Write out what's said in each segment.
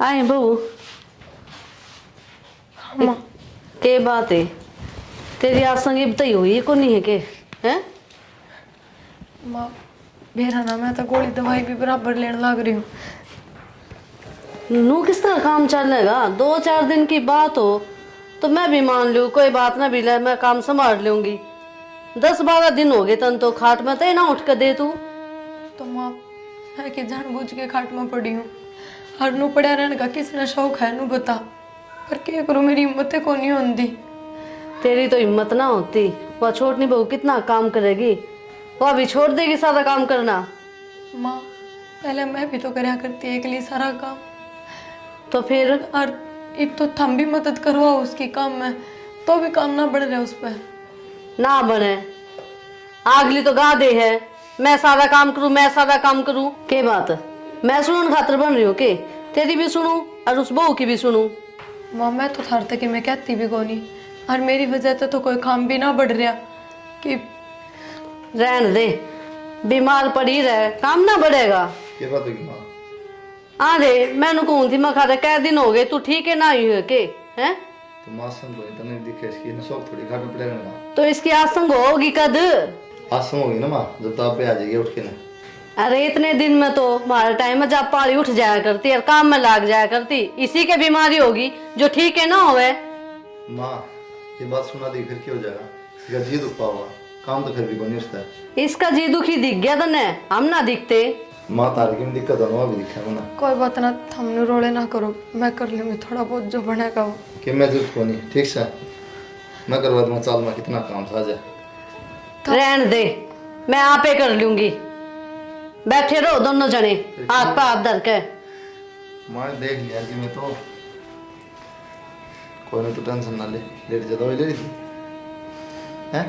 आए बहू। माँ के बात है तेरी आज संगी बताई हुई को नहीं है के हैं? माँ मेरा ना मैं तो गोली दवाई भी बराबर लेने लग रही हूँ। नू किस तरह काम चलेगा? 2-4 दिन की बात हो तो मैं भी मान लूँ, कोई बात ना भी ले, मैं काम संभाल लूंगी। 10-12 दिन हो गए तन तो खाट में तो ना उठ कर दे तू। तो माँ मैं कि जानबूझ के खाट में पड़ी हूँ। हर नू पड़ा रहने का किसने शौक है नू बता, पर क्या करूँ मेरी हिम्मत को नहीं होती। तेरी तो हिम्मत ना होती, वह छोटनी बहू कितना काम करेगी, वह भी छोड़ देगी सारा काम करना। माँ पहले मैं भी तो करया करती अकेली सारा काम, तो फिर और एक तो थम भी मदद करवाओ उसकी काम में तो भी काम ना बढ़ रहा उस पर। ना बने आगली तो गा दे है, मैं सारा काम करूं, मैं सारा काम करूं। के बात मैं सुनूं खातर बन रही हूँ के? तेरी भी सुनूं और उस बहू की भी सुनूं। माँ मैं तो थार तक मैं कहती भी कोनी, और मेरी वजह से तो कोई काम भी ना बढ़ रहा कि रहन दे, बीमार पड़ी रहे, काम ना बढ़ेगा। ये बात होगी माँ। आ दे मैनू कहूँ थी मैं खाते कै दिन हो गए तू ठीक है ना ही है के हैं? तो माँ संग तो नहीं दिखे इसकी ना शौक थोड़ी घाट में पड़ेगा ना। तो इसकी आसंग होगी कद? आसम होगी ना माँ जब तो आप पे आ जाइए उठ के ना। अरे इतने दिन में तो हमारे टाइम में जब पारी उठ जाया करती और काम में लाग जाया करती, इसी के बीमारी होगी जो ठीक है ना होवे। माँ ये बात सुना दी फिर क्या हो जाएगा? इसका जी दुख पाओगा, काम तो फिर भी कोई नहीं उसका। इसका जी दुखी दिख गया तने, हम ना दिखते। माँ तारी की दिक्कत है वहाँ भी दिखा है ना। कोई बात ना, थमने रोले ना करो, मैं कर लूँगी थोड़ा बहुत जो बनेगा वो। कि मैं जरूरत को नहीं ठीक से मैं करवा दूंगा, चाल में कितना काम था जाए। रहन दे मैं आपे कर लूंगी, बैठे रहो दोनों जने हाथ पे हाथ धर के। माँ ने देख लिया कि मैं तो कोई नहीं, तो टेंशन ना ले, लेट ज्यादा ले रही थी हैं,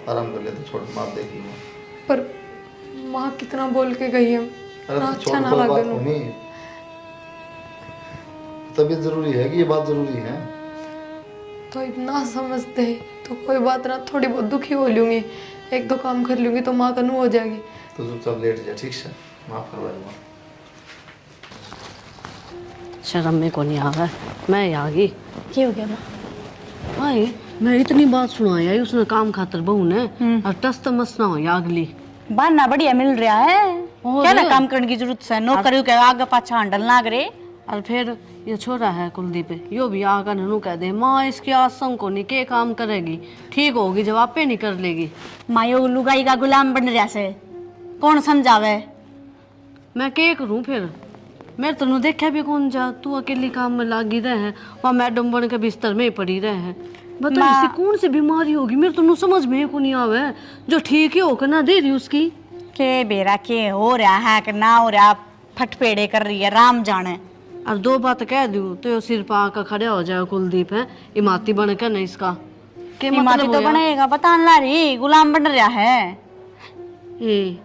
आराम कर ले तो छोड़ माँ देख ली। पर माँ कितना बोल के गई है अरे ना, तो अच्छा छोड़ ना कोई लगे बात नू। होनी, तबीयत जरूरी है कि ये बात जरूरी है। तो इतना समझते तो कोई बात ना, थोड़ी बहुत दुखी हो लूँगी, एक दो काम कर लूँगी तो माँ का नू हो जाएगी। तो चुपचाप लेट जा ठीक से, माफ करवा दूंगा। शर्म में को नहीं आ रहा, मैं आ गई। क्या हो गया माँ? भाई मैं इतनी बात सुनाई उसने काम खातर बहू ने, और टस तो मस ना हो अगली बहाना बढ़िया मिल रहा है, और क्या ना काम करने की जरूरत है, नौकरियों के आगे पाछा हंडल ना करे। और फिर ये छोरा है कुलदीप, यो भी आकर ननू कह दे माँ इसकी आसंग को नहीं के काम करेगी, ठीक होगी जब आपे नहीं कर लेगी। मायो लुगाई का गुलाम बन रहा से, कौन समझावे? मैं के करूँ फिर? मैं तेनू देखा भी कौन जा, तू अकेली काम में लागी रहे हैं, वहाँ मैडम बन के बिस्तर में ही पड़ी रहे हैं। बता इसे कौन सी बीमारी होगी, मेरे तेनू समझ में को नहीं आवे जो ठीक ही होकर ना दे रही उसकी। के बेरा के हो रहा है कि ना हो रहा, फटपेड़े कर रही है राम जाने। और 2 बात कह दूं तो ये सिर पा कर खड़े हो जाए कुलदीप है, इमाती बन कर नहीं इसका के हिमाती मतलब तो होया? बनेगा, बता ला रही गुलाम बन रहा है। ये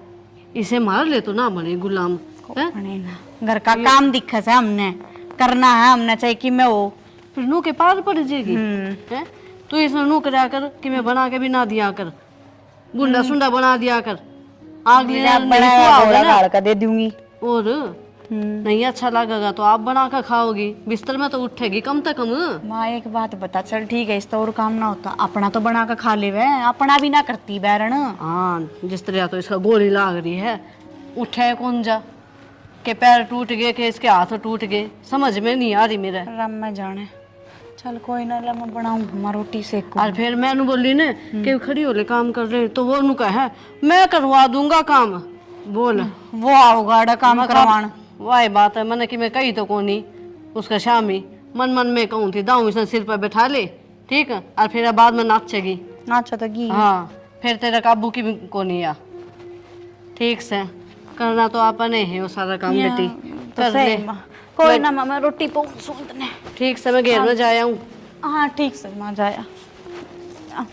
इसे मार ले तो ना बने गुलाम है? बनेगा घर का काम दिखा से हमने करना है, हमने चाहे कि मैं हो फिर नू के पार पड़ जाएगी है? तू इसने नू करा कर कि मैं बना के भी ना दिया कर, गुंडा सुंडा बना दिया कर, आगली बड़ा का दे दूंगी। और नहीं अच्छा लगेगा तो आप बना कर खाओगी, बिस्तर में तो उठेगी कम से कम। माँ एक बात बता, चल ठीक है इस तो और काम ना होता, अपना तो बना कर खा ले, अपना भी ना करती बैरण। हाँ जिस तरह तो इसका गोली लाग रही है, उठे कौन जा के पैर टूट गए के इसके हाथ टूट गए, समझ में नहीं आ रही मेरे। राम में जाने, चल कोई ना, ला मैं बनाऊं रोटी सेक। और फिर मैंने बोली ने कि खड़ी होले काम कर रहे, तो वो नु कहे मैं करवा दूंगा काम। बोल वो आओगा काम करवान, वाह बात है मैंने कि मैं कही तो कोनी उसका शामी मन मन में कहूँ थी दाऊ इसे सिर पर बैठा ले ठीक है, और फिर बाद में नाचेगी। अच्छा तो घी हाँ फिर तेरा काबू की भी कोनी आ, ठीक से करना तो आपने है वो सारा काम बेटी तो कर ले। कोई ना माँ, मैं रोटी पहुँच। ठीक से मैं घेर में जाया हूँ। हाँ ठीक से माँ जाया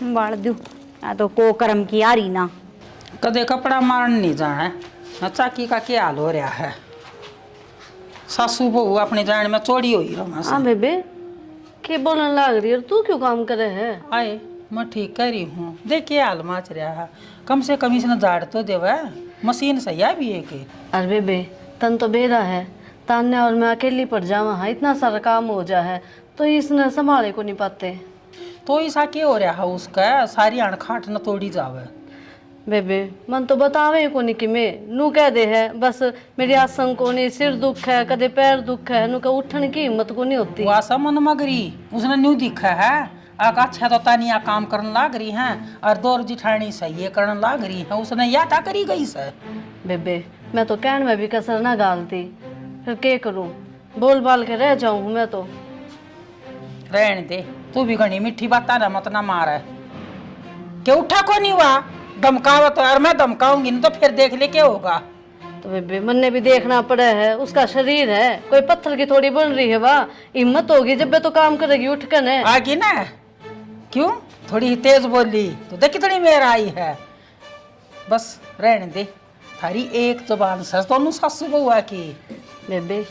बाढ़ दू, तो को कर्म की आ रही ना। कदे कपड़ा मारन नहीं जाना, चाकी का क्या हाल हो रहा है। सासू बहू अपने जान में चोरी हुई रहा। हाँ बेबे के बोलने लग रही है, तू क्यों काम करे है? आए मैं ठीक कर रही हूँ, देख क्या हाल माच रहा है, कम से कम इसने झाड़ तो देवा, मशीन सही है भी है के। अरे बेबे तन तो बेरा है, तान्या और मैं अकेली पड़ जावा, हाँ इतना सारा काम हो जा है तो इसने संभाले को नहीं पाते। तो ऐसा क्या हो रहा है उसका, सारी अणखाट न तोड़ी जावे। बेबे मन तो बतावे को नहीं कि मैं नू कह दे है बस मेरी आसन को नहीं, सिर दुख है, कदे पैर दुख है, नू का उठने की हिम्मत को नहीं होती। वासा मन मगरी उसने न्यू दिखा है आका अच्छा तो तानिया काम करने लाग रही हैं और दौर जिठानी सही है करने लाग रही है, उसने या था करी गई से। बेबे मैं तो कहने में भी कसर ना गालती, फिर क्या करूं, बोल बाल के रह जाऊं मैं तो। रहने दे, तू भी घनी मीठी बात ना मत ना मार है क्या उठा को नहीं हुआ धमकावा तो, और मैं धमकाऊंगी नहीं तो फिर देख ले क्या होगा। तो बेबे मन ने भी देखना पड़ा है, उसका शरीर है कोई पत्थर की थोड़ी बन रही है, वाह हिम्मत होगी जब भी तो काम करेगी उठ कर ने। आगी ना क्यों थोड़ी तेज बोली तो देख कितनी मेर आई है। बस रहने दे, थारी एक जुबान से दोनों सासू बहुआ की। बेबे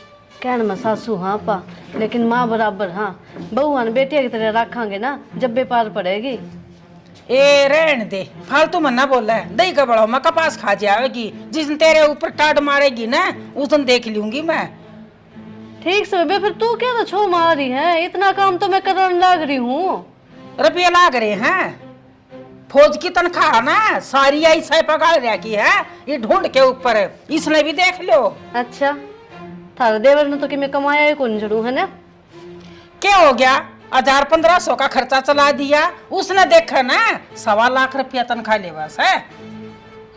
कहन में सासू हाँ पा, लेकिन माँ बराबर हाँ, बहुआ ने बेटिया की तरह रखांगे ना जब भी पार पड़ेगी। ए रहने दे, फालतू मन्ना बोला है, दही का बड़ा मैं कपास खा जाएगी, जिस दिन तेरे ऊपर टाट मारेगी ना उस दिन देख लूंगी मैं। ठीक से बेबे फिर तू क्या तो छो मार रही है, इतना काम तो मैं करने लग रही हूँ। रुपये लाग रहे हैं, फौज की तनख्वाह ना सारी ऐसा पगार रखी है ये ढूंढ के ऊपर, इसने भी देख लो। अच्छा थारा देवर ने तो कि मैं कमाया ही कौन जरूर है ना। क्या हो गया 1000-1500 का खर्चा चला दिया, उसने देखा ना 1.25 लाख रुपया तनख्वाह ले बस है।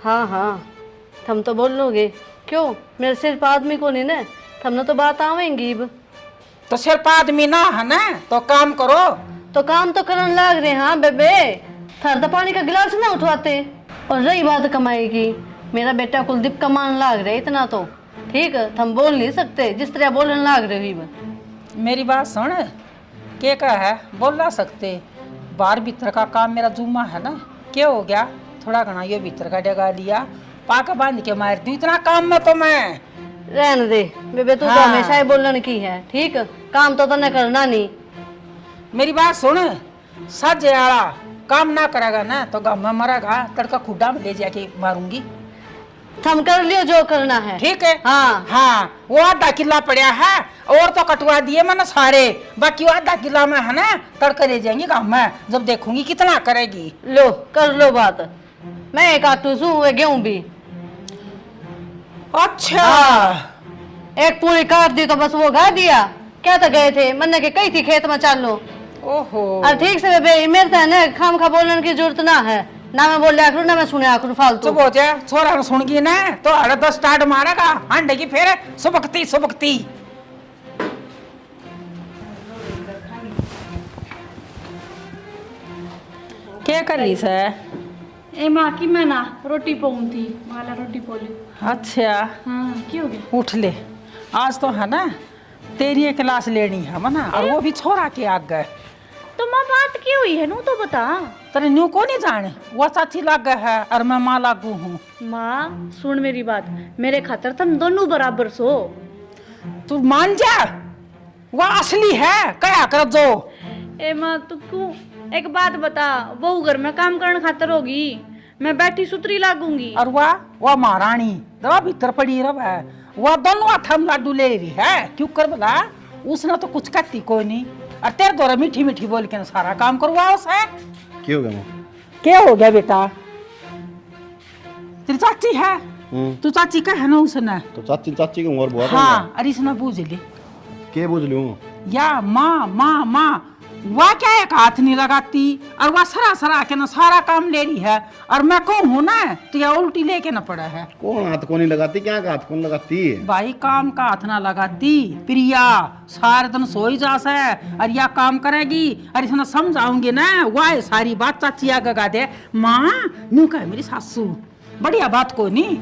हाँ हाँ थम तो बोल लोगे क्यों, मेरे सिर्फ आदमी को नहीं ना, थमने तो बात आवेंगी। तो सिर्फ आदमी ना है ना तो काम करो। तो काम तो करने लग रहे हाँ बेबे, थर तो पानी का गिलास ना उठवाते। और रही बात कमाई की, मेरा बेटा कुलदीप कमाने लग रहे इतना तो ठीक है, हम बोल नहीं सकते जिस तरह बोलने लग रहे हुई। मेरी बात सुन, क्या कहा है बोल ला सकते, बाहर भीतर का काम मेरा जुम्मा है ना, क्या हो गया थोड़ा घना ये भीतर का डगा लिया पाका बांध के मार दी, इतना काम में तो मैं। रहने दे बेबे तू तो हाँ। हमेशा ही बोलने की है, ठीक काम तो तने करना नहीं। मेरी बात सुन, सज आला काम ना करेगा ना तो गाँव में मरेगा, तड़का खुड्डा में ले जाके मारूंगी। थम कर लियो जो करना है, ठीक है हाँ हाँ, वो आधा किला पड़ा है और तो कटवा दिए मैंने सारे, बाकी वो आधा किला में है ना तड़का ले जाएंगे गाँव में, जब देखूंगी कितना करेगी। लो कर लो बात, मैं एक आटू सू गेहूं भी। अच्छा एक पूरी काट दी तो बस वो गा दिया, क्या तो गए थे मन के कही थी खेत में चल लो। ओहो और ठीक से बेबे मेरे तो है ना खाम खा बोलने की जरूरत ना है, ना मैं बोल करूँ ना मैं सुने करूँ फालतू। चुप हो जा, छोरा सुन गई ना तो अरे 10 स्टार्ट मारेगा अंडे की फिर सुबकती सुबकती। क्या कर रही है? ए माँ की मैं ना रोटी पाऊँ थी, माला रोटी पोली। अच्छा हाँ क्या हो गया? उठ ले, आज तो है ना तेरी एक क्लास लेनी है मना, और वो भी छोरा के आगे। तो माँ बात क्या हुई है नू तो बता। तेरे न्यू को नहीं जाने, वो चाची लाग है और मैं माँ लागू हूँ। माँ सुन मेरी बात, मेरे खातर तुम दोनों बराबर सो। तू मान जा, वो असली है क्या कर जो। ए माँ तू क्यों, एक बात बता, बहू घर में काम करने खातर होगी, मैं बैठी सुतरी लागूंगी। और वह महारानी दवा भीतर पड़ी रह है, वह दोनों हाथ में लाडू ले रही है, क्यों कर बोला उसने तो कुछ कहती कोई नहीं, और तेरे द्वारा मीठी मीठी बोल के सारा काम करवा उसे। क्या हो गया माँ? क्या हो गया बेटा? तेरी चाची है, तू चाची का है ना उसने, तो चाची चाची की उम्र बहुत हाँ अरे इसने बूझ ली के बुझ लूँ या माँ माँ माँ, वह क्या एक हाथ नहीं लगाती और वह सरा सरा के ना सारा काम ले रही है, और मैं कहूँ हूँ ना तो यह उल्टी लेके ना पड़ा है। कौन हाथ को नहीं लगाती, क्या का हाथ कौन लगाती है? भाई काम का हाथ ना लगाती, प्रिया सारे दिन सोई जास है और यह काम करेगी, और इसने समझाऊंगी ना वह सारी बात चाची आगे गा दे। माँ न्यू कहे मेरी सासू बढ़िया बात को नहीं।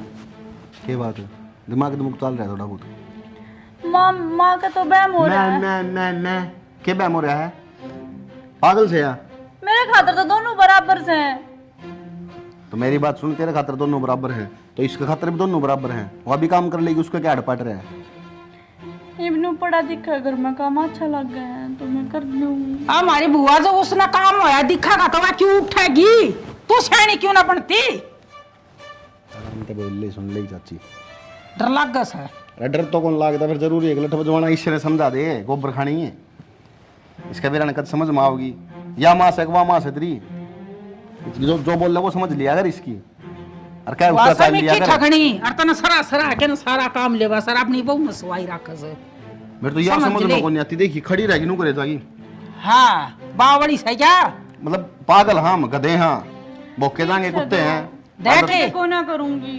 क्या बात है, दिमाग चल रहा है थोड़ा बहुत। माँ का तो बहम हो रहा है। मैं क्या बैम हो रहा है, पागल से या? मेरे खातर तो दोनों बराबर से हैं। तो मेरी बात सुन, तेरे खातर दोनों बराबर हैं तो इसके खातर भी दोनों बराबर हैं, वह भी काम कर लेगी, उसका क्या अड़पट रहा है? इब्नू पढ़ा दिखा घर में काम अच्छा लग गया है तो मैं कर लूंगी। हमारी बुआ जो उसने काम होया दिखागा तो वह क्यों उठेगी, तू सैनी क्यों ना बनती? बोल ले सुन ले चाची, डर लग गस है। अरे डर तो कौन लागता, फिर जरूरी है कि लठ बजवाना इससे समझा दे गोबर खानी है इसका बेरा कद समझ में आओगी। या माँ से वहाँ माँ से तेरी जो बोल रहा वो समझ लिया अगर इसकी और क्या उसका वासा चाल में लिया की कर। ठगनी और तना सरा सरा के न सारा काम लेवा सर अपनी बहु में सवाई रखस। मेरे तो यार समझ समझ ले। में कौन नहीं आती, देखी खड़ी रहेगी नू करे जागी। हाँ बावड़ी से क्या मतलब पागल हम गधे हाँ भोके जाएंगे कुत्ते हैं। देखे को ना करूंगी।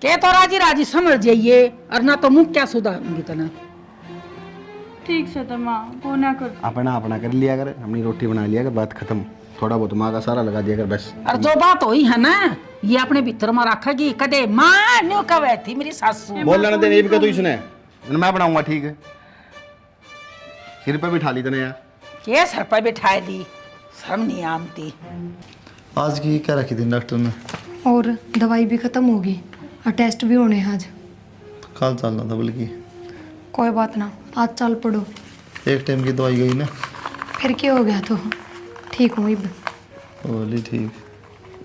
के तो राजी राजी समझ जाइए और ना तो मुख क्या सुधारूंगी तना। ठीक से तो माँ को ना कर। अपना अपना कर लिया कर, अपनी रोटी बना लिया कर, बात खत्म। थोड़ा बहुत माँ का सारा लगा दिया कर बस। और जो बात हुई है ना ये अपने भीतर में रखेगी कदे माँ न्यू कवे थी मेरी सासू। बोल लेना देने भी कह तू इसने मैं बनाऊंगा ठीक है। सिर पे बिठा ली तने यार। के सर पर बिठाए दी शर्म नहीं आमती। आज की क्या रखी थी डॉक्टर ने? और दवाई भी खत्म होगी और टेस्ट भी होने हैं आज। कल चलना था बल्कि। कोई बात ना, आज चल पड़ो। एक टाइम की दवाई गई ना। फिर क्या हो गया तो ठीक हूँ अब। बोली ठीक।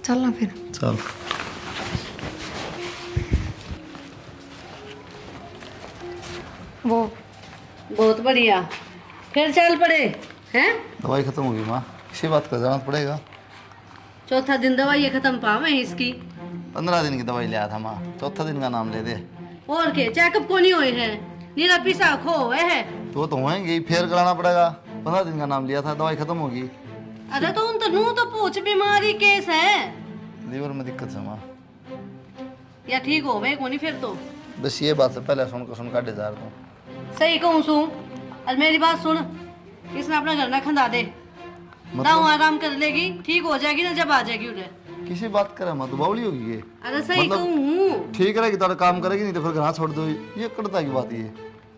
चलना फिर। चल। वो बहुत बढ़िया, फिर चल पड़े हैं। दवाई खत्म होगी माँ, इसी बात का जाना पड़ेगा। चौथा दिन दवाई ये खत्म पावे इसकी। 15 दिन की दवाई लिया था माँ, चौथा दिन का नाम ले दे। और के चेकअप को नहीं हुए है, नीरा पिसा खो हुए है। तो होएंगे, फिर कराना पड़ेगा। 15 दिन का नाम लिया था, दवाई खत्म होगी। अरे तो उन तनु तो पूछ बीमारी केस है लीवर में दिक्कत है माँ। या ठीक हो गए कोनी फिर तो। बस ये बात है, पहले सुन काटे जा रहा हूँ। सही कहूँ सू। और मेरी बात सुन, इसने अपना घर ना खंदा दे ना, मतलब आराम कर लेगी, ठीक हो जाएगी ना जब आ जाएगी उधर। किसी बात करे माँ, तो बावली होगी ये। अरे सही मतलब- कहूँ, ठीक रहेगी तो काम करेगी, नहीं तो फिर घर छोड़ दो। ये करता की बात ये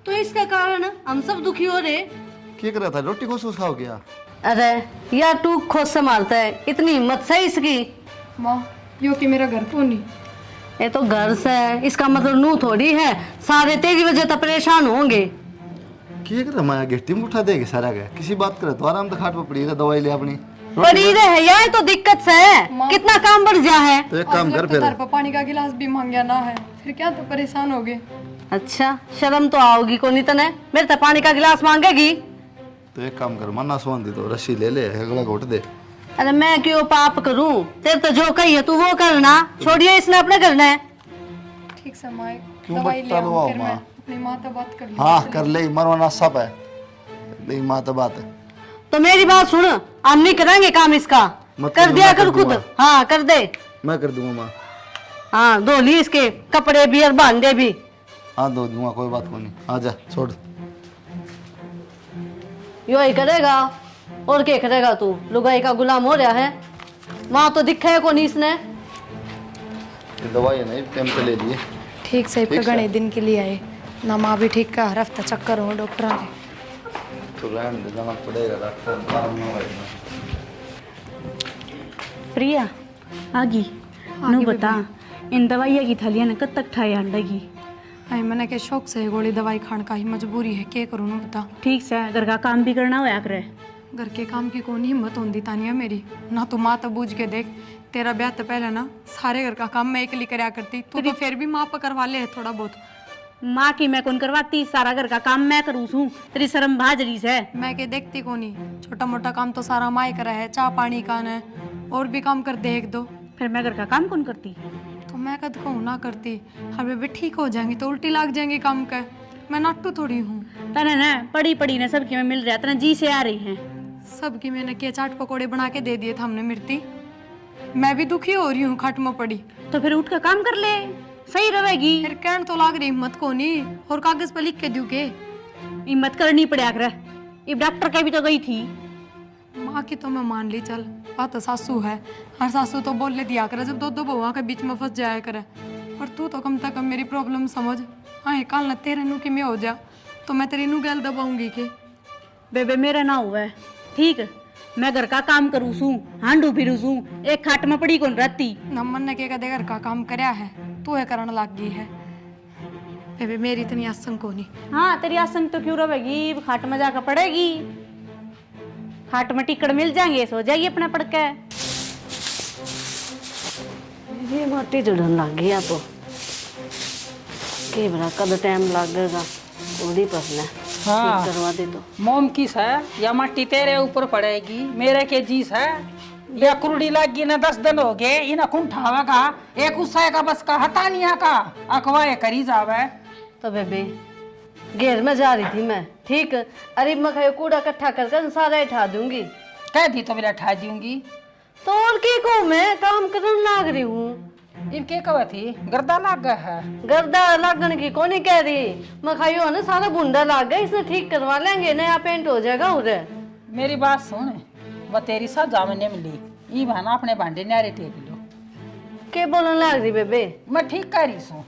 तो इसका कारण हम सब दुखी हो रहे। क्या कर रहा था? रोटी को खाओ क्या? अरे यार तू खुद संभालता है, इतनी हिम्मत सही इसकी। माँ यो कि मेरा घर कौन नहीं। ये तो घर से है, इसका मतलब नू थोड़ी है, सारे तेरी वजह तो परेशान होंगे। क्या कर रहा माया? गिट्टी में उठा देगी सारा का। किसी बात करे तो आराम से खाट पे पड़ी है, दवाई ले अपनी। पड़ी रहे यार तो दिक्कत से है, कितना काम बढ़ जा है। तो एक काम कर फिर। घर पर पानी का गिलास भी मांग गया ना है, फिर क्या तो परेशान हो गए। अच्छा शर्म तो आओगी को नहीं तने, मेरे तो पानी का गिलास मांगेगी। तो एक काम कर, मन्ना सोन दी तो रस्सी ले ले, अगला घोट दे। अरे मैं क्यों पाप करूं, तेरे तो जो कही है तू वो करना, छोड़िए इसने अपने करना है। ठीक से माँ क्यों दवाई ले बट्टा आओ, लुआओ फिर मैं माँ? अपनी माँ से बात कर लूँ। हाँ कर ले, मरवाना सब है। ले माँ तो बात है। तो मेरी बात सुन, हम नहीं करेंगे काम इसका, मत कर करो, दिया मैं कर कर खुद। दूंगा। हाँ कर दे। मैं कर दूंगा माँ। हाँ धो ली इसके कपड़े भी और भांडे भी। हाँ धो दूंगा, कोई बात को नहीं। आ जा छोड़। यो ही करेगा और क्या करेगा तू, लुगाई का गुलाम हो रहा है। वहां तो दिखा है कौन इसने। ये दवाई है नहीं, टाइम पे ले लिए। ठीक से ठीक से। घने दिन के लिए आए ना, माँ भी ठीक का हर हफ्ता चक्कर हो डॉक्टर के। तो रहने दे, जाना पड़ेगा डॉक्टर, काम ना होएगा। प्रिया आगी नु बता, इन दवाइयाँ की थैलियाँ ने कब तक ठाए अंडेगी? आई मैंने के शौक से गोली दवाई खाने का ही मजबूरी है, क्या करूँ ना बता। ठीक से घर का काम भी करना होया करे। घर के काम की कौन हिम्मत होती तानिया मेरी ना। तो माँ तो बूझ के देख, तेरा ब्याह तो पहले ना सारे घर का काम मैं अकेली कराया करती, तू तो फिर भी माँ पर करवा ले थोड़ा बहुत। माँ की मैं कौन करवाती, सारा घर का काम मैं करूँ छूं, तेरी शर्म भाजरी से। मैं के देखती कोनी, छोटा मोटा काम तो सारा माँ ही करा है, चाय पानी का है, और भी काम कर दे एक दो। फिर मैं घर का काम कौन करती? तो मैं कद कहूँ ना करती, हर बेबे ठीक हो जाएंगी तो उल्टी लाग जाएंगी काम का। मैं नाटू थोड़ी हूँ। तने ना पड़ी पड़ी ने सबकी में मिल रहा, तने जी से आ रही हैं। सबकी मैंने किया चाट पकोड़े बना के दे दिए थे हमने मिर्ती। मैं भी दुखी हो रही हूँ खट में पड़ी। तो फिर उठ कर काम कर ले, सही रहेगी। फिर कहन तो लाग रही हिम्मत को नहीं, और कागज पर लिख के दूँ के। हिम्मत करनी पड़ा कर। अब डॉक्टर के भी तो गई थी। माँ की तो मैं मान ली, चल बात तो सासू है, हर सासू तो बोल ले दिया करे जब दो दो बहुआ के बीच में फंस जाया करे। पर तू तो कम से कम मेरी प्रॉब्लम समझ। हाँ काल न तेरे नू कि मैं हो जा तो मैं तेरी नू गैल दबाऊंगी के। बेबे मेरा ना हुआ है, ठीक मैं घर का काम करूँ छू, हांडू फिरू छू, एक खाट में पड़ी कौन रहती। नमन ने के कदे घर का काम करया है, तू है करन लाग गई है। बेबे मेरी इतनी आसंग को नहीं। हाँ तेरी आसंग तो क्यों रहेगी, खाट में जाकर पड़ेगी। खाट में टिकड़ मिल जाएंगे, सो जाएगी अपना पड़ के। ये माटी जड़न लग गया तो के बड़ा कद टाइम लगेगा थोड़ी पसना हाँ। करवा दे तो मोम किस है या मट्टी तेरे ऊपर पड़ेगी मेरे के जीस है या कुरड़ी लगी ना 10 दिन हो गए इना कुंठावा का एक उससे का बस का हतानिया का अकवाए करी जावे। तो बेबे घेर में जा रही थी मैं, ठीक। अरे मैं खायो कूड़ा इकट्ठा कर सारा उठा दूंगी। कह दी तो मेरा ठा दूंगी। तो और के को मैं काम करने लाग रही हूँ। इनके कवा थी गर्दा लाग गया है। गर्दा लागन की कौन ही कह रही, मैं खायो ना सारा बुंदा लाग गया, इसने ठीक करवा लेंगे, नया पेंट हो जाएगा उधर। मेरी बात सुन, वो तेरी सजा में मिली ई बहाना अपने भांडे न्यारे टेक लो। के बोलने लाग रही बेबे, मैं ठीक कर रही हूँ।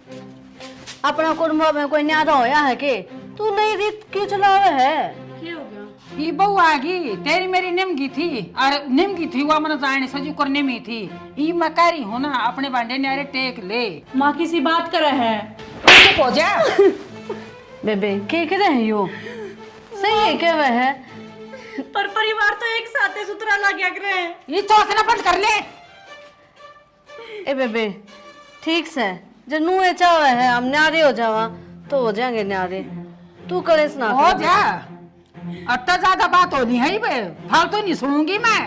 अपना कुटुंब में कोई न्यारा होया है के तू नई रीत क्यों चलावे है। क्या हो गया? ये बहू आ गई तेरी मेरी निमगी थी और निमगी थी वह मन जाने सजू कर निमी थी ई मैं कह रही हूँ ना अपने भांडे न्यारे टेक ले। माँ किसी बात कर है। चुप हो जा। बेबे के कह रहे हो, सही है क्या वह है। पर परिवार तो एक साथ है, सुतरा ला गया करे। ये चौथना बंद कर ले। ए बेबे ठीक से जो नुए चावे है हम न्यारे हो जावा तो हो जाएंगे न्यारे, तू करे सुना हो जा अत्ता ज्यादा बात होनी है बे फालतू नहीं सुनूंगी मैं।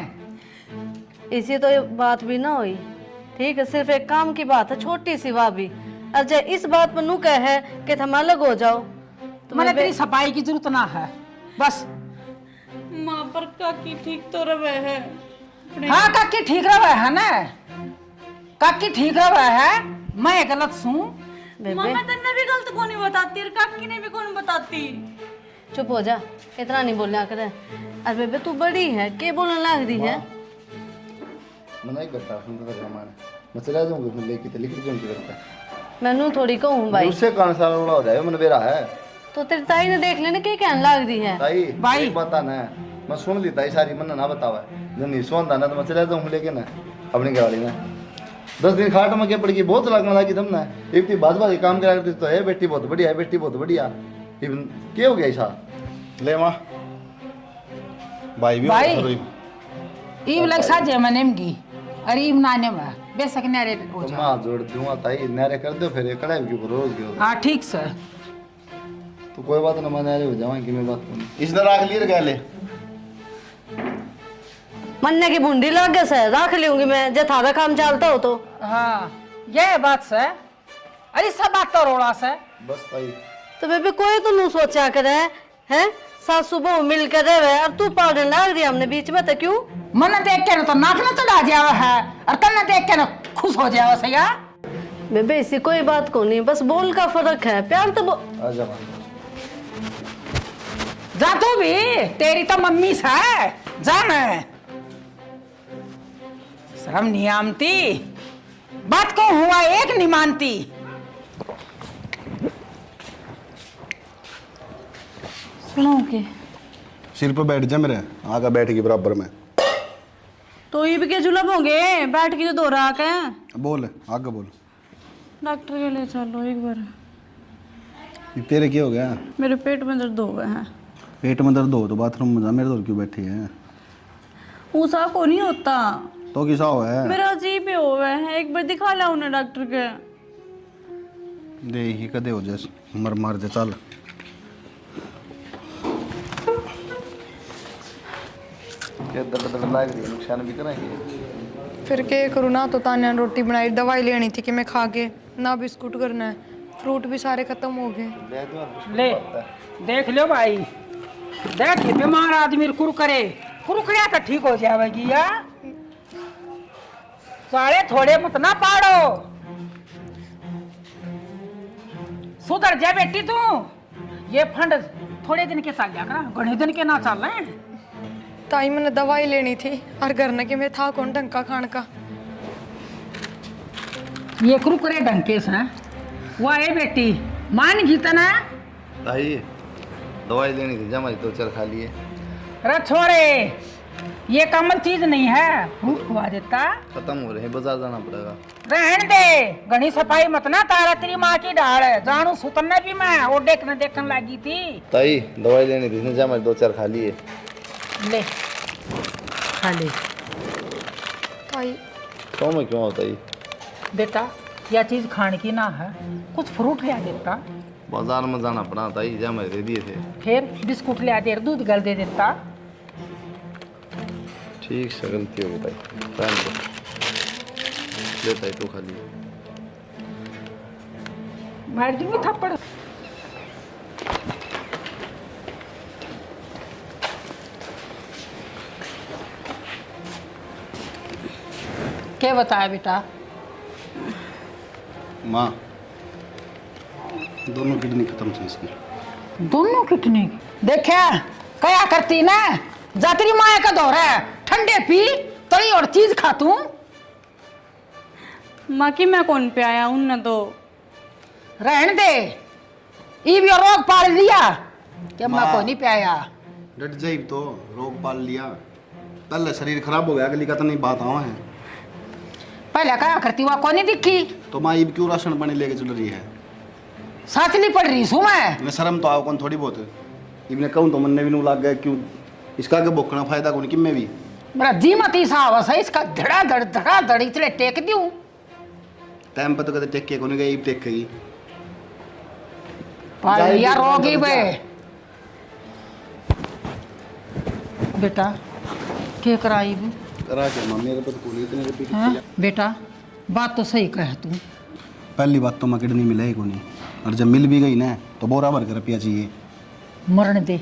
इसी तो ये बात भी ना हुई, ठीक है। सिर्फ एक काम की बात है छोटी सी वह भी, अजय इस बात पर नु कहे कि तुम अलग हो जाओ तो मैंने बेबे तेरी सफाई की जरूरत ना है बस। माँ पर काकी ठीक तो रवे है। हाँ काकी ठीक रहा है ना, काकी ठीक रहा है, मैं गलत सुन। माँ मैं तेने भी गलत कौन नहीं बताती और काकी ने भी कौन बताती। चुप हो जा, इतना नहीं बोलना करे। अरे बेबे तू बड़ी है के बोलने लग रही है। मैं नहीं करता सुनता था हमारे मैं चला जाऊंगा मैं लेके तो लिख क्यों करता मैनू थोड़ी कहूँ भाई, उससे कौन सा रोड़ा हो जाए मन बेरा है तो तेरी ताई ने देख लेने के कहने लग रही है। ताई भाई। एक बता ना मैं सुन ली ताई सारी मन ना बतावा जब नहीं सुनता ना तो मैं चला जाऊँ लेके ना अपनी गाड़ी में 10 दिन खाट में क्या पड़ गई बहुत लगना था कि तुम ना एक थी बात बात काम करा करती तो है बेटी बहुत बढ़िया है बेटी बहुत बढ़िया क्या हो गया ऐसा ले माँ भाई भी भाई। करो ही। ईब लग साजे मैं निमगी अरे ईब नाने में बेशक न्यारे हो तो जा। माँ जोड़ दूंगा ताई नारे कर दो फिर कड़ाई के ऊपर रोज के हाँ ठीक से तो कोई बात ना मैं नारे हो जाऊँ कि मैं बात करूँ इस तरह रख लिए गए मन्ने की बूंदी लग गए से रख लूंगी मैं जे थारा काम चलता हो तो। हाँ ये बात से अरे सब बात तो रोड़ा से बस ताई तो बेबी कोई तो नू सोचा करे है सासू बहू मिल कर रहे और तू पाड़ने लग रही हमने बीच में तो क्यों। मन देख के ना तो नाक ना चढ़ा जावा है और कन्ना देख के ना खुश हो जावा सैया। बेबे इसी कोई बात को नहीं, बस बोल का फर्क है, प्यार तो आजा जा तू भी तेरी तो मम्मी सा है जाना है शर्म नहीं आमती बात को हुआ एक नहीं मानती। सुनो के सिर पे बैठ जा मेरे आगे बैठेगी बराबर में। तो ये भी के जुलम हो गए बैठ के दो रहा के बोल आगे बोल। डॉक्टर के लिए चलो एक बार। ये तेरे क्या हो गया। मेरे पेट में दर्द हो गए हैं। पेट में दर्द हो तो बाथरूम में जा, मेरे दौर क्यों बैठी है। ऊसा को नहीं होता, तो किसा हुआ है। मेरा अजीब ही हो गया है, एक बार दिखा ला उन्हें डॉक्टर के। दे ही कदे हो जा मर मार दे चल। क्या दर्द दर्द लाग रही है नुकसान भी करेंगे फिर क्या करूँ ना तो तान्या ने रोटी बनाई दवाई लेनी थी कि मैं खा के ना बिस्कुट करना है फ्रूट भी सारे खत्म हो गए। ले देख लो भाई देख बीमार आदमी कुरकुरे कुरकुरिया तो ठीक हो जाएगी या सारे थोड़े मत ना पाड़ो सुधर जा बेटी तू। ये फंड थोड़े दिन के चल जा कर घने दिन के ना चल रहे ताई मैंने दवाई लेनी थी और घर ने कि मैं था कौन ढंग का खान का। ये कुरकुरे ढंके से वाह ये बेटी मान जीता ना ताई दवाई लेनी थी जमाई तो चल खा लिए अरे छोड़े ये कॉमन चीज नहीं है फ्रूट खुआ देता खत्म हो रहे हैं बाजार जाना पड़ेगा। रहन दे घनी सफाई मत ना तारा तेरी माँ की डाल है जानू सुतरने भी मैं वो देखने देखने लगी थी। ताई दवाई लेनी थी जमाई 2-4 खा लिए ले खा ले ताई तो मैं क्यों होता ही बेटा यह चीज खाने की ना है, कुछ फ्रूट ले देता, बाजार में जाना पड़ा ताई, जा मैं दे दिए थे। फिर बिस्कुट ले दे, दूध गल दे देता। ठीक से गलती हो गई ताई, पहन को ले ताई तू खाली। मार दूंगी थप्पड़। क्या बताया बेटा? माँ, दोनों किडनी खत्म थी इसकी। दोनों कितनी देखा क्या करती ना, जातरी माया का दौर है, ठंडे पी तड़ी और चीज खा तू। माँ की मैं कौन पे आया उन तो रहने दे, ये भी रोग पाल लिया क्या मैं माँ। को नहीं पाया। डट जाई तो रोग पाल लिया, पहले शरीर खराब हो गया, अगली का तो नहीं बात आवा है। पहले क्या करती वह को नहीं दिखी, तो माँ ये क्यों राशन पानी लेके चल रही है? साथ नहीं पड़ रही सू मैं। शर्म तो आओ कौन थोड़ी बहुत, इबने कहूँ तो मन ने भी नू लग गया, क्यों इसका के बोखना फायदा कौन कि मैं भी। मेरा जी मती साहब है, इसका धड़ा धड़ इतने टेक दूं। टाइम पर तो कहते टेक के कौन गई, टेक गई पाल जाएगी लिया तो रोगी मतलब बे। बेटा क्या कराई भी करा के माँ, मेरे पर तो कोई इतने रिपीट हाँ? बेटा बात तो सही कह तू। पहली बात तो माँ किडनी मिला ही कोनी, और जब मिल भी गई ना तो बोरा भर के रुपया चाहिए। मरण दे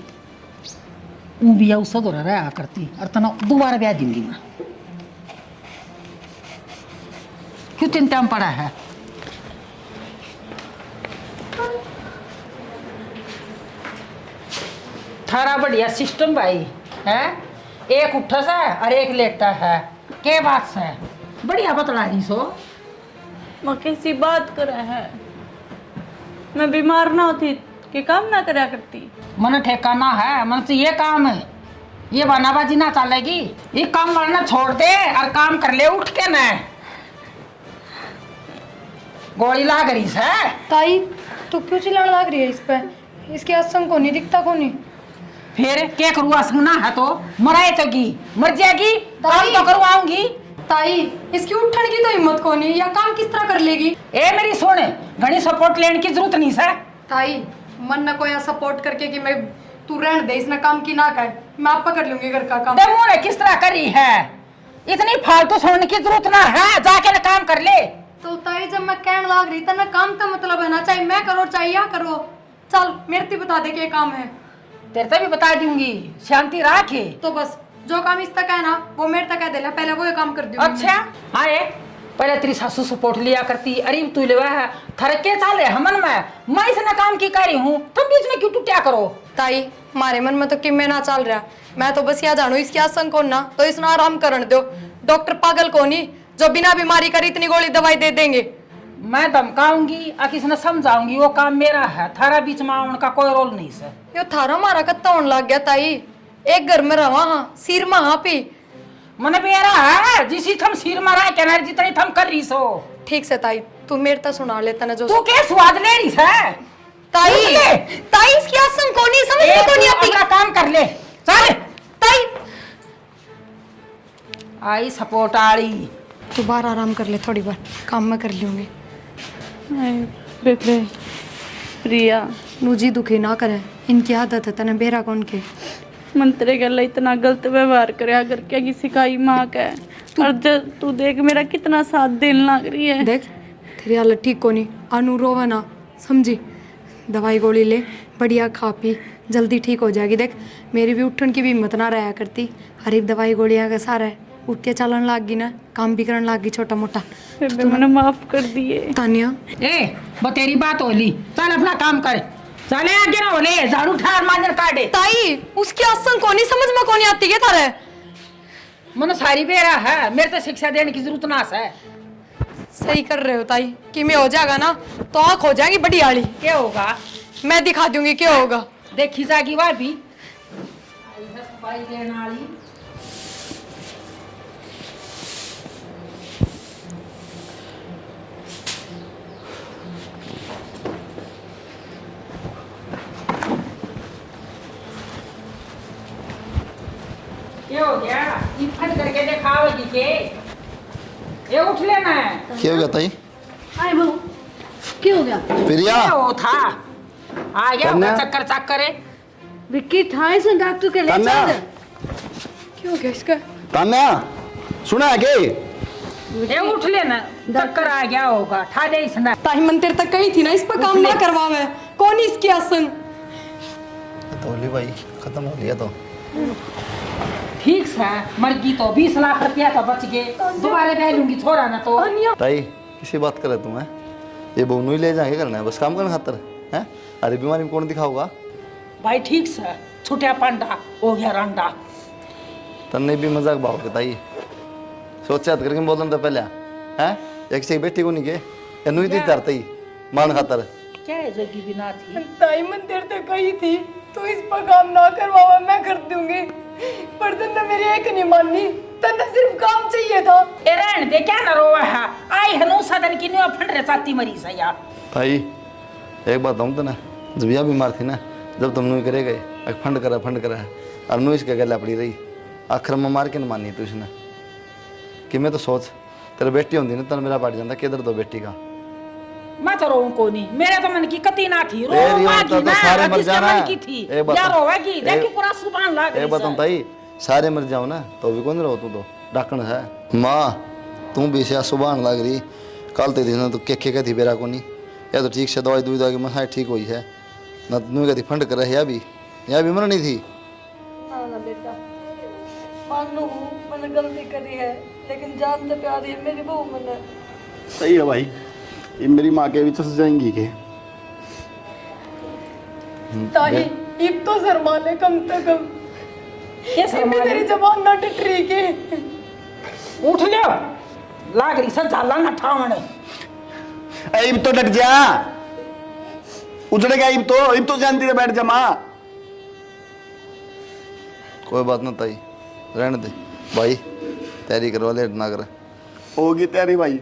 ऊ भी आऊ सदोर रहा करती और तना दोबारा ब्याह दूंगी मैं। क्यों चिंता में पड़ा है? थारा बढ़िया सिस्टम भाई है, एक उठा सा और एक लेटा है, के बात से बढ़िया बतला रही सो। माँ कैसी बात करे है, मैं बीमार ना होती कि काम ना करा करती। मन ठेकाना है, मन से ये काम है, ये बनाबाजी ना चलेगी। ये काम वाला छोड़ दे और काम कर ले उठ के ना। गोली लाग रही है। ताई तू क्यों चिल्लाने लग रही है इस पे? इसके असंग को नहीं दिखता को नहीं। फिर क्या करूँ, असंगना है तो मराए तो की मर जाएगी, काम तो करवाऊंगी। ताई इसकी उठने की तो हिम्मत को नहीं, या काम किस तरह कर लेगी? ए मेरी सुन, घनी सपोर्ट लेने की जरूरत नहीं है। ताई मन न को या सपोर्ट करके कि मैं तू रहने दे, इसने काम की ना कहे, मैं आप कर लूंगी घर का काम। डेमो ने किस तरह करी है, इतनी फालतू सुनने की जरूरत ना है, जाके ना काम कर ले। तो ताई जब मैं कहने लग रही था ना, काम का मतलब है ना, चाहे मैं करो चाहे या करो। चल मेरे से बता दे क्या काम है। तेरे तो भी बता दूंगी, शांति रखे। तो बस जो काम इस तक है ना वो मेरे तक है, देना पहले वो काम कर दूंगी। अच्छा हाँ ये पहले तेरी सासू सपोर्ट लिया करती, अरे तू ले है थर के चाले हमन में, मैं इसने काम की करी हूँ, तुम बीच में क्यों टूटा करो? ताई मारे मन में तो कि मैं ना चल रहा, मैं तो बस यहाँ जानू इसकी आसंग को ना, तो इसने आराम करने दो। डॉक्टर पागल को नहीं जो बिना बीमारी कर इतनी गोली दवाई दे देंगे। मैं धमकाऊंगी और किसी ने समझाऊंगी, वो काम मेरा है, थारा बीच में उनका कोई रोल नहीं सर। यो थारा मारा कत्ता होने लग गया ताई, एक घर में रहा हाँ सिर में हाँ पी मन मेरा है, जिसी थम सिर मारा कहना जितनी थम कर रही सो। ठीक से ताई तू मेरे तक सुना लेता ना जो तू के स्वाद ले रही है ताई। ताई इसकी आसंग को नहीं समझ में को नहीं आती। अपना काम कर ले चल। ताई आई सपोर्ट आड़ी, तू बाहर आराम कर ले, थोड़ी बार काम में कर लूंगी। बेबे प्रिया नूजी दुखी ना करे, इनकी आदत है तने बेरा कौन के। मंत्रे गल इतना गलत व्यवहार करे करके किसी का ही माँ का है। और जब तू देख मेरा कितना साथ देने लग रही है। देख तेरी हालत ठीक को नहीं, अनु रोवा ना समझी, दवाई गोली ले बढ़िया खा पी, जल्दी ठीक हो जाएगी। देख मेरी भी उठन की भी हिम्मत ना रहा करती, हरीब दवाई गोलियाँ का सारा है, उठ के चलन लाग गई ना, काम भी करने लाग गई छोटा मोटा। बेबे मैंने माफ कर दिए। तानिया ए बतेरी बात होली, चल अपना काम कर, चले आगे ना होले, झाड़ू ठार मांजर काटे। ताई उसकी आसंग को नहीं समझ में को नहीं आती क्या थारे? मन सारी बेरा है, मेरे तो शिक्षा देने की जरूरत ना है। सही कर रहे हो ताई, कि मैं हो जाएगा ना तो आँख हो जाएगी बड़ी आड़ी। क्या होगा मैं दिखा दूंगी क्या होगा। देखी जागी वह भी आई है सफाई देने वाली। क्या हो गया, ये फट करके दिखाओगी के? ये उठ लेना है। क्या हो गया ताई? आए बहू क्या हो गया? प्रिया क्या वो था आ गया तन्या? होगा चक्कर चक्कर है। विक्की था इसे डॉक्टर के ले तन्या? चल। क्यों हो गया इसका? तान्या सुना है के? ये उठ लेना चक्कर आ गया होगा ठा दे इसने। ताही मंदिर तक गई थी ना, इस पर काम ना करवावे। कौन इसकी आसन? तो ली भाई खत्म हो गया तो ठीक है मर्गी तो 20 लाख रुपया तो बच गए, दोबारा ले लूंगी छोड़ा ना तो। ताई किसी बात करे तुम है? ये बोनू ही ले जाएंगे करना है बस काम करने खातर है। अरे बीमारी में कौन दिखाऊगा? भाई ठीक से छुटिया पांडा हो गया रंडा। तन्ने भी मजाक भाव के ताई सोचा करके बोलना तो पहले है एक से एक बेटी को नहीं के या नुई दी तरते ही मान खातर। क्या है जोगी बिना थी ताई मंदिर तक गई थी तो इस पर काम ना करवावा, मैं कर दूंगी। पर तन्ने मेरी एक नहीं मानी, तन्ने सिर्फ काम चाहिए था। ए रहन दे क्या न रोवा है आई हनु सदन की न्यू फंड रे चाती मरी से यार। भाई एक बात हम तो ना जब यह बीमार थी ना, जब तुम नुई करे गए फंड करा और नुई इसके गला पड़ी रही, आखिर में मार के न मानी तू इसने कि मैं तो सोच तेरे बेटी होती ना तन मेरा पड़ जाता किधर दो बेटी का। मैं तो रोऊं को नहीं, मेरे तो मन की कती ना थी रो तेरी होता मागी तो ना सारे मर जिसके जाना। मन की थी एक बात यार हम- होगी देखी एक- पूरा सुबान लाग एक बात हम ताई सारे मर जाओ ना तो भी कौन रहो तू तो डाकण है माँ तू भी से सुबह लग रही कल ते दिन तो के कहती बेरा को नहीं या तो ठीक से दवाई दुई दवा मसा ठीक हुई है ना तू कहती फंड कर रहे या भी मरनी थी। हाँ ना बेटा मान लो मैंने गलती करी है, लेकिन जान तो प्यारी है मेरी बहू मैंने। सही है भाई, ये मेरी माँ के भी चस जाएंगी के? ताही इब तो शर्मा ले कम से कम। ये इब भी तेरी जबान ना टिट रही के। उठ जाओ लाग रही से जाला ना ठावण। इब तो डट जा, उजड़ेगा इब तो जानती है बैठ जा माँ। कोई बात ना ताई रहने दे भाई तैयारी करवा लेट ना कर। होगी तैयारी भाई।